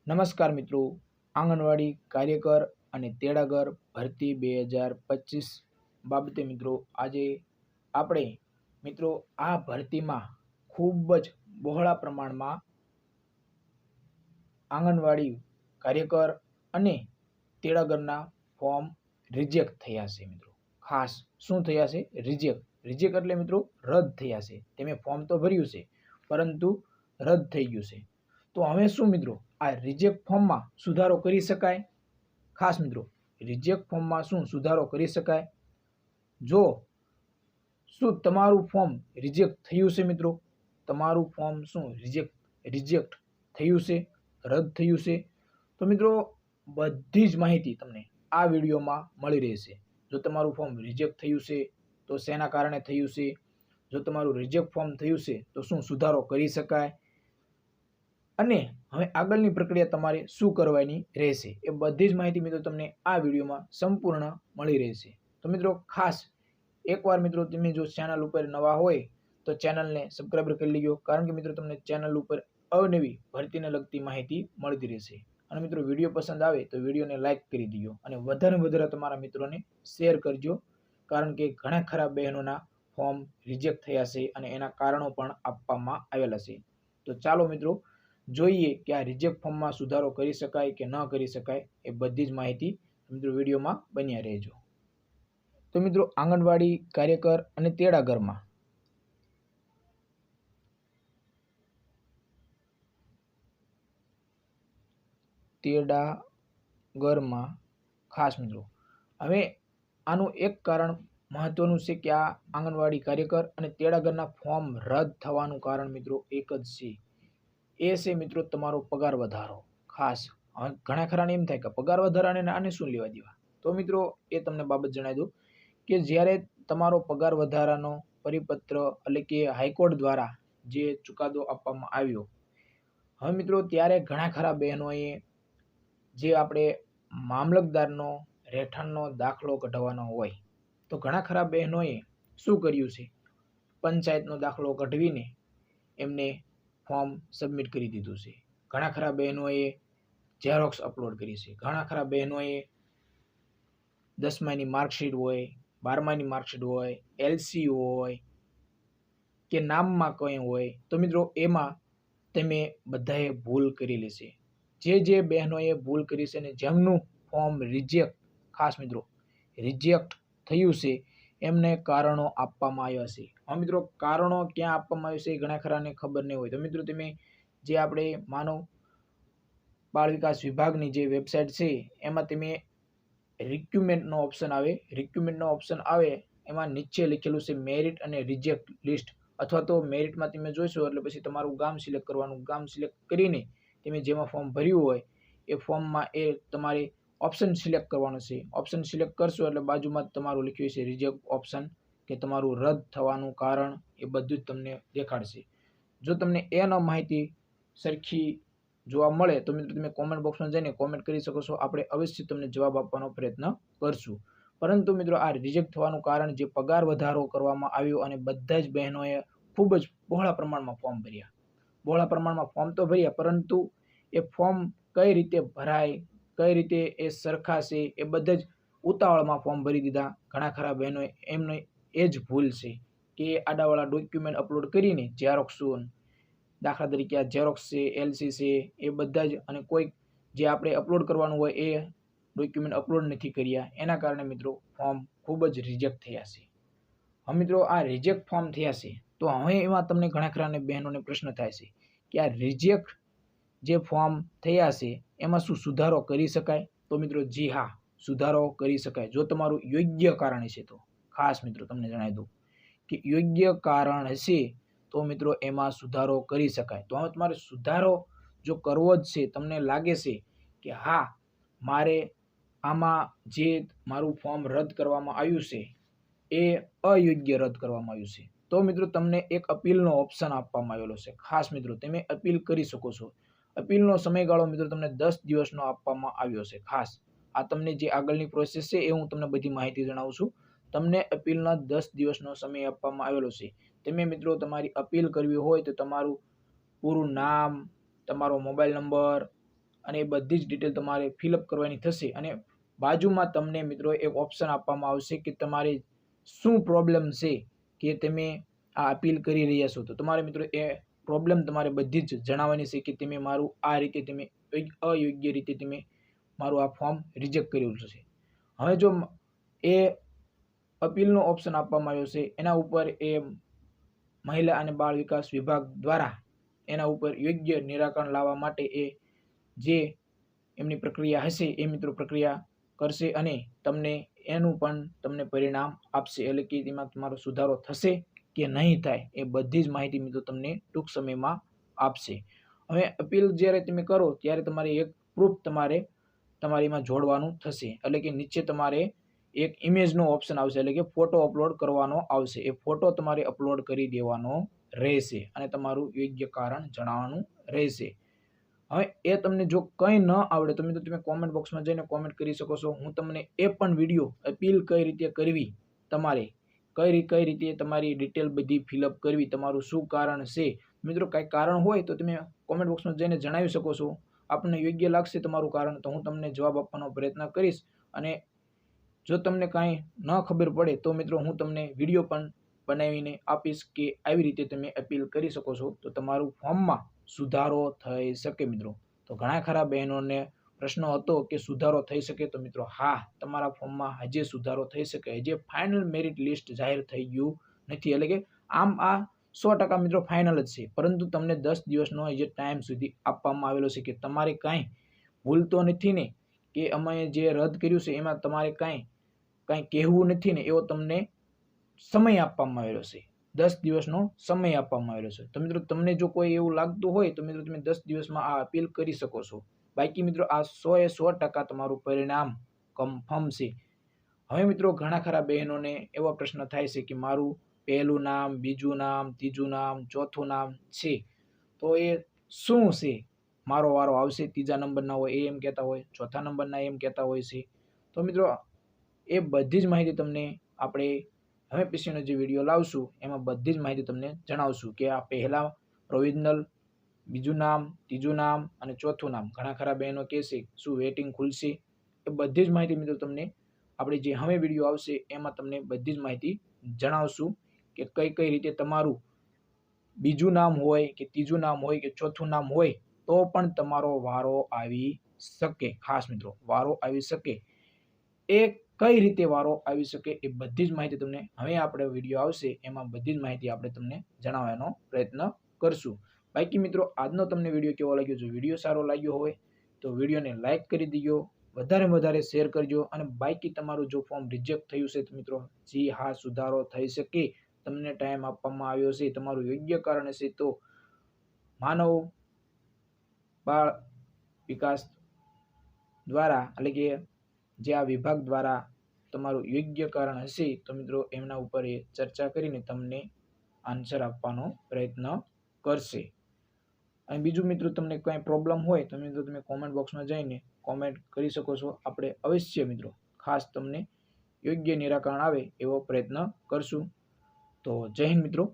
નમસ્કાર મિત્રો, આંગણવાડી કાર્યકર અને તેડાગર ભરતી 2025 બાબતે મિત્રો આજે આપણે મિત્રો આ ભરતીમાં ખૂબ જ બહોળા પ્રમાણમાં આંગણવાડી કાર્યકર અને તેડાગરના ફોર્મ રિજેક્ટ થયા છે. મિત્રો ખાસ શું થયા છે? રિજેક્ટ એટલે મિત્રો રદ થયા છે. તમે ફોર્મ તો ભર્યું છે પરંતુ રદ થઈ ગયું છે. તો હવે શું મિત્રો આ રિજેક્ટ ફોર્મમાં સુધારો કરી શકાય? ખાસ મિત્રો રિજેક્ટ ફોર્મમાં શું સુધારો કરી શકાય? જો શું તમારું ફોર્મ રિજેક્ટ થયું છે મિત્રો, તમારું ફોર્મ શું રિજેક્ટ થયું છે, રદ થયું છે, તો મિત્રો બધી જ માહિતી તમને આ વિડીયોમાં મળી રહેશે. જો તમારું ફોર્મ રિજેક્ટ થયું છે તો શેના કારણે થયું છે, જો તમારું રિજેક્ટ ફોર્મ થયું છે તો શું સુધારો કરી શકાય, અને હવે આગળની પ્રક્રિયા તમારે શું કરવાની રહેશે, એ બધી જ માહિતી મિત્રો તમને આ વિડીયોમાં સંપૂર્ણ મળી રહેશે. તો મિત્રો ખાસ એકવાર મિત્રો તમે જો ચેનલ ઉપર નવા હોય તો ચેનલને સબસ્ક્રાઈબ કરી લેજો, કારણ કે મિત્રો તમને ચેનલ ઉપર અવનવી ભરતીને લગતી માહિતી મળતી રહેશે. અને મિત્રો વિડીયો પસંદ આવે તો વિડીયોને લાઇક કરી દીજો અને વધારે વધારે તમારા મિત્રોને શેર કરજો, કારણ કે ઘણા ખરા બહેનોના ફોર્મ રિજેક્ટ થયા છે અને એના કારણો પણ આપવામાં આવેલા છે. તો ચાલો મિત્રો જોઈએ કે આ રિજેક્ટ ફોર્મમાં સુધારો કરી શકાય કે ન કરી શકાય, એ બધી જ માહિતી મિત્રો વિડીયોમાં બન્યા રહેજો. તો મિત્રો આંગણવાડી કાર્યકર અને તેડાગરમાં ખાસ મિત્રો હવે આનું એક કારણ મહત્વનું છે કે આ આંગણવાડી કાર્યકર અને તેડાગરના ફોર્મ રદ થવાનું કારણ મિત્રો એક જ છે. એ છે મિત્રો તમારો પગાર વધારો. ખાસ ઘણા ખરાને એમ થાય કે પગાર વધારાને આને શું લેવા દેવા. તો મિત્રો એ તમને બાબત જણાવી દઉં કે જ્યારે તમારો પગાર વધારાનો પરિપત્ર એટલે કે હાઈકોર્ટ દ્વારા જે ચુકાદો આપવામાં આવ્યો, હવે મિત્રો ત્યારે ઘણા ખરા બહેનોએ જે આપણે મામલતદારનો રહેઠાણનો દાખલો કઢાવવાનો હોય, તો ઘણા ખરા બહેનોએ શું કર્યું છે, પંચાયતનો દાખલો કઢવીને એમને ફોર્મ સબમિટ કરી દીધું છે. ઘણા ખરા બહેનોએ ઝેરોક્સ અપલોડ કરી છે. ઘણા ખરા બહેનોએ 10માની માર્કશીટ હોય, 12માની માર્કશીટ હોય, LC હોય કે નામમાં કંઈ હોય, તો મિત્રો એમાં તમે બધાએ ભૂલ કરેલી છે. જે બહેનોએ ભૂલ કરી છે અને જેમનું ફોર્મ ખાસ મિત્રો રિજેક્ટ થયું છે, એમને કારણો આપવામાં આવ્યા છે. હવે મિત્રો કારણો ક્યાં આપવામાં આવ્યા છે ઘણા ખરાને ખબર નહીં હોય. તો મિત્રો તમે જે આપણે માનવ બાળ વિકાસ વિભાગની જે વેબસાઇટ છે એમાં તમે રિક્યુમેન્ટનો ઓપ્શન આવે, એમાં નીચે લખેલું છે મેરિટ અને રિજેક્ટ લિસ્ટ, અથવા તો મેરિટમાં તમે જોઈશો એટલે પછી તમારું ગામ સિલેક્ટ કરવાનું. ગામ સિલેક્ટ કરીને તમે જેમાં ફોર્મ ભર્યું હોય એ ફોર્મમાં એ તમારે ઓપ્શન સિલેક્ટ કરવાનો છે. ઓપ્શન સિલેક્ટ કરશો એટલે બાજુમાં તમારું લખ્યું છે રિજેક્ટ ઓપ્શન, કે તમારું રદ થવાનું કારણ, એ બધું જ તમને દેખાડશે. જો તમને એ ન માહિતી સરખી જોવા મળે તો મિત્રો તમે કોમેન્ટ બોક્સમાં જઈને કોમેન્ટ કરી શકો છો. આપણે અવશ્ય તમને જવાબ આપવાનો પ્રયત્ન કરશું. પરંતુ મિત્રો આ રિજેક્ટ થવાનું કારણ જે પગાર વધારો કરવામાં આવ્યો અને બધા જ બહેનોએ ખૂબ જ બહોળા પ્રમાણમાં ફોર્મ ભર્યા, પરંતુ એ ફોર્મ કઈ રીતે ભરાય, કઈ રીતે એ સરખાશે, એ બધા જ ઉતાવળમાં ફોર્મ ભરી દીધા. ઘણા ખરા બહેનોએ એમને એ જ ભૂલ છે કે આડાવાળા ડોક્યુમેન્ટ અપલોડ કરીને ઝેરોક્સ, દાખલા તરીકે આ ઝેરોક્સ છે, LC છે, એ બધા જ, અને કોઈ જે આપણે અપલોડ કરવાનું હોય એ ડોક્યુમેન્ટ અપલોડ નથી કર્યા, એના કારણે મિત્રો ફોર્મ ખૂબ જ રિજેક્ટ થયા છે. હવે મિત્રો આ રિજેક્ટ ફોર્મ થયા છે તો હવે એમાં તમને ઘણા ખરાને બહેનોને પ્રશ્ન થાય છે કે આ રિજેક્ટ જે ફોર્મ થયા છે એમાં શું સુધારો કરી શકાય? તો મિત્રો જી હા, સુધારો કરી શકાય જો તમારું યોગ્ય કારણ હશે તો. ખાસ મિત્રો તમને જણાવી દઉં કે યોગ્ય કારણ હશે તો મિત્રો એમાં સુધારો કરી શકાય. તો હવે તમારે સુધારો જો કરવો જ છે, તમને લાગે છે કે હા મારે આમાં જે મારું ફોર્મ રદ કરવામાં આવ્યું છે એ અયોગ્ય રદ કરવામાં આવ્યું છે, તો મિત્રો તમને એક અપીલનો ઓપ્શન આપવામાં આવેલો છે. ખાસ મિત્રો તમે અપીલ કરી શકો છો. અપીલનો સમયગાળો મિત્રો તમને 10 દિવસનો આપવામાં આવ્યો છે. ખાસ આ તમને જે આગળની પ્રોસેસ છે એ હું તમને બધી માહિતી જણાવું છું. તમને અપીલના 10 દિવસનો સમય આપવામાં આવેલો છે. તમે મિત્રો તમારી અપીલ કરવી હોય તો તમારું પૂરું નામ, તમારો મોબાઈલ નંબર અને એ બધી જ ડિટેલ તમારે ફિલઅપ કરવાની થશે અને બાજુમાં તમને મિત્રો એક ઓપ્શન આપવામાં આવશે કે તમારે શું પ્રોબ્લેમ છે કે તમે આ અપીલ કરી રહ્યા છો. તો તમારે મિત્રો એ પ્રોબ્લેમ તમારે બધી જ જણાવવાની છે કે તમે મારું આ રીતે તમે અયોગ્ય રીતે તમે મારું આ ફોર્મ રિજેક્ટ કર્યું છે. હવે જો એ અપીલનો ઓપ્શન આપવામાં આવ્યો છે એના ઉપર એ મહિલા અને બાળ વિકાસ વિભાગ દ્વારા એના ઉપર યોગ્ય નિરાકરણ લાવવા માટે એ જે એમની પ્રક્રિયા હશે એ મિત્રો પ્રક્રિયા કરશે અને તમને એનું પણ તમને પરિણામ આપશે. એટલે કે એમાં તમારો સુધારો થશે કે નહીં થાય એ બધી જ માહિતી મિત્રો તમને ટૂંક સમયમાં આપશે. હવે અપીલ જ્યારે તમે કરો ત્યારે તમારે એક પ્રૂફ તમારીમાં જોડવાનું થશે. એટલે કે નીચે તમારે એક ઇમેજનો ઓપ્શન આવશે, એટલે કે ફોટો અપલોડ કરવાનો આવશે. એ ફોટો તમારે અપલોડ કરી દેવાનો રહેશે અને તમારું યોગ્ય કારણ જણાવવાનું રહેશે. હવે એ તમને જો કંઈ ન આવડે તો મિત્રો તમે કોમેન્ટ બોક્સમાં જઈને કોમેન્ટ કરી શકો છો. હું તમને એ પણ વિડીયો અપીલ કઈ રીતે કરવી, તમારે કઈ રીતે તમારી ડિટેલ બધી ફિલઅપ કરવી, તમારું શું કારણ છે. મિત્રો કાંઈ કારણ હોય તો તમે કોમેન્ટ બોક્સમાં જઈને જણાવી શકો છો. આપણને યોગ્ય લાગશે તમારું કારણ તો હું તમને જવાબ આપવાનો પ્રયત્ન કરીશ. અને જો તમને કાંઈ ન ખબર પડે તો મિત્રો હું તમને વિડીયો પણ બનાવીને આપીશ કે આવી રીતે તમે અપીલ કરી શકો છો તો તમારું ફોર્મમાં સુધારો થઈ શકે. મિત્રો તો ઘણા ખરા બહેનોને પ્રશ્ન હતો કે સુધારો થઈ શકે, તો મિત્રો હા, તમારા ફોર્મમાં હજી સુધારો થઈ શકે. હજી ફાઇનલ મેરિટ લિસ્ટ જાહેર થઈ ગયું નથી. એટલે કે આમ આ 100% મિત્રો ફાઇનલ જ છે, પરંતુ તમને 10 દિવસનો હજી ટાઈમ સુધી આપવામાં આવેલો છે કે તમારે કાંઈ ભૂલ તો નથી ને, કે અમે જે રદ કર્યું છે એમાં તમારે કાંઈ કહેવું નથી ને, એવો તમને સમય આપવામાં આવેલો છે. 10 દિવસનો સમય આપવામાં આવેલો છે. તો મિત્રો તમને જો કોઈ એવું લાગતું હોય તો મિત્રો તમે 10 દિવસમાં આ અપીલ કરી શકો છો. બાકી મિત્રો આ 100% તમારું પરિણામ કન્ફર્મ છે. હવે મિત્રો ઘણા ખરા બહેનોને એવા પ્રશ્ન થાય છે કે મારું પહેલું નામ, બીજું નામ, ત્રીજું નામ, ચોથું નામ છે, તો એ શું છે? મારો વારો આવશે, ત્રીજા નંબરના હોય એ એમ કહેતા હોય, ચોથા નંબરના એમ કહેતા હોય છે. તો મિત્રો એ બધી જ માહિતી તમને આપણે હવે પછીનો જે વિડીયો લાવશું એમાં બધી જ માહિતી તમને જણાવશું કે આ પહેલા પ્રોવિઝનલ, બીજું નામ, ત્રીજું નામ અને ચોથું નામ. ઘણા ખરા બહેનો કહેશે શું વેટિંગ ખુલશે? એ બધી જ માહિતી મિત્રો તમને આપણે જે હવે વિડીયો આવશે એમાં તમને બધી જ માહિતી જણાવશું કે કઈ રીતે તમારું બીજું નામ હોય કે ત્રીજું નામ હોય કે ચોથું નામ હોય તો પણ તમારો વારો આવી શકે. ખાસ મિત્રો વારો આવી શકે, એ કઈ રીતે વારો આવી શકે એ બધી જ માહિતી તમને હવે આપણે વિડીયો આવશે એમાં બધી જ માહિતી આપણે તમને જણાવવાનો પ્રયત્ન કરશું. બાકી મિત્રો આજનો તમને વિડીયો કેવો લાગ્યો? જો વિડીયો સારો લાગ્યો હોય તો વિડીયોને લાઇક કરી દીજો, વધારે શેર કરજો. અને બાકી તમારું જો ફોર્મ રિજેક્ટ થયું છે તો મિત્રો જી હા, સુધારો થઈ શકે, તમને ટાઈમ આપવામાં આવ્યો છે, તમારું યોગ્ય કારણ હશે તો માનવ બાળ વિકાસ દ્વારા, એટલે કે જે આ વિભાગ દ્વારા તમારું યોગ્ય કારણ હશે તો મિત્રો એમના ઉપર એ ચર્ચા કરીને તમને આન્સર આપવાનો પ્રયત્ન કરશે. અને બીજું મિત્રો તમને કંઈ પ્રોબ્લેમ હોય તો મિત્રો તમે કોમેન્ટ બોક્સમાં જઈને કોમેન્ટ કરી શકો છો. આપણે અવશ્ય મિત્રો ખાસ તમને યોગ્ય નિરાકરણ આવે એવો પ્રયત્ન કરશું. તો જય હિન્દ મિત્રો.